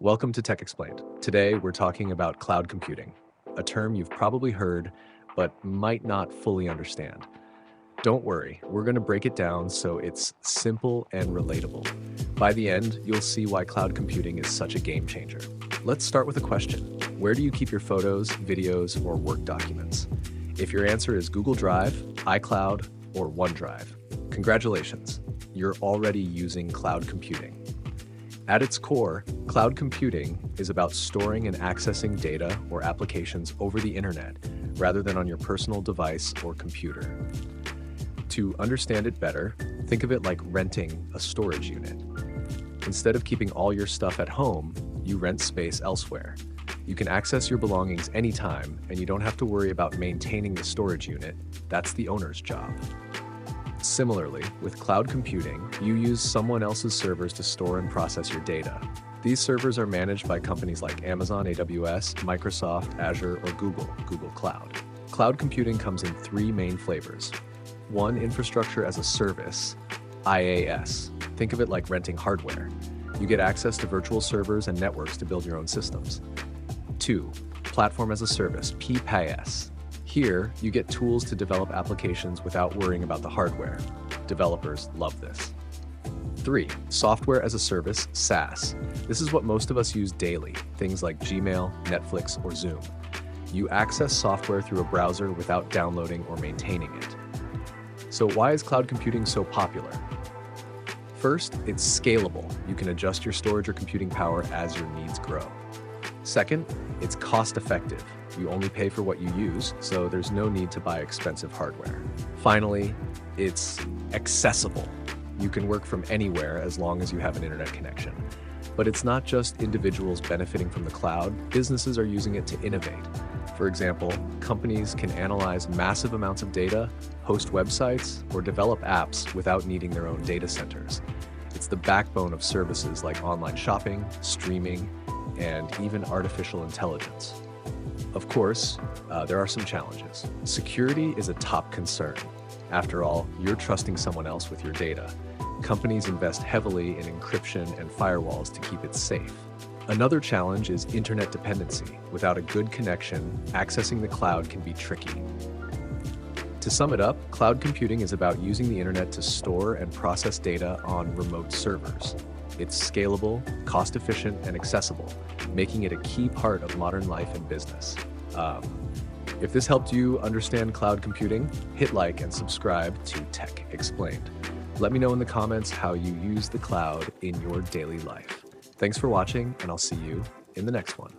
Welcome to Tech Explained. Today, we're talking about cloud computing, a term you've probably heard but might not fully understand. Don't worry, we're going to break it down so it's simple and relatable. By the end, you'll see why cloud computing is such a game changer. Let's start with a question. Where do you keep your photos, videos, or work documents? If your answer is Google Drive, iCloud, or OneDrive, congratulations, you're already using cloud computing. At its core, cloud computing is about storing and accessing data or applications over the internet rather than on your personal device or computer. To understand it better, think of it like renting a storage unit. Instead of keeping all your stuff at home, you rent space elsewhere. You can access your belongings anytime, and you don't have to worry about maintaining the storage unit. That's the owner's job. Similarly, with cloud computing, you use someone else's servers to store and process your data. These servers are managed by companies like Amazon AWS, Microsoft, Azure, or Google Cloud. Cloud computing comes in three main flavors. One, infrastructure as a service, IaaS. Think of it like renting hardware. You get access to virtual servers and networks to build your own systems. Two, platform as a service, PaaS. Here, you get tools to develop applications without worrying about the hardware. Developers love this. 3. Software as a service, SaaS. This is what most of us use daily, things like Gmail, Netflix, or Zoom. You access software through a browser without downloading or maintaining it. So why is cloud computing so popular? First, it's scalable. You can adjust your storage or computing power as your needs grow. Second, it's cost-effective. You only pay for what you use, so there's no need to buy expensive hardware. Finally, it's accessible. You can work from anywhere as long as you have an internet connection. But it's not just individuals benefiting from the cloud, businesses are using it to innovate. For example, companies can analyze massive amounts of data, host websites, or develop apps without needing their own data centers. It's the backbone of services like online shopping, streaming, and even artificial intelligence. Of course, there are some challenges. Security is a top concern. After all, you're trusting someone else with your data. Companies invest heavily in encryption and firewalls to keep it safe. Another challenge is internet dependency. Without a good connection, accessing the cloud can be tricky. To sum it up, cloud computing is about using the internet to store and process data on remote servers. It's scalable, cost-efficient, and accessible, making it a key part of modern life and business. If this helped you understand cloud computing, hit like and subscribe to Tech Explained. Let me know in the comments how you use the cloud in your daily life. Thanks for watching, and I'll see you in the next one.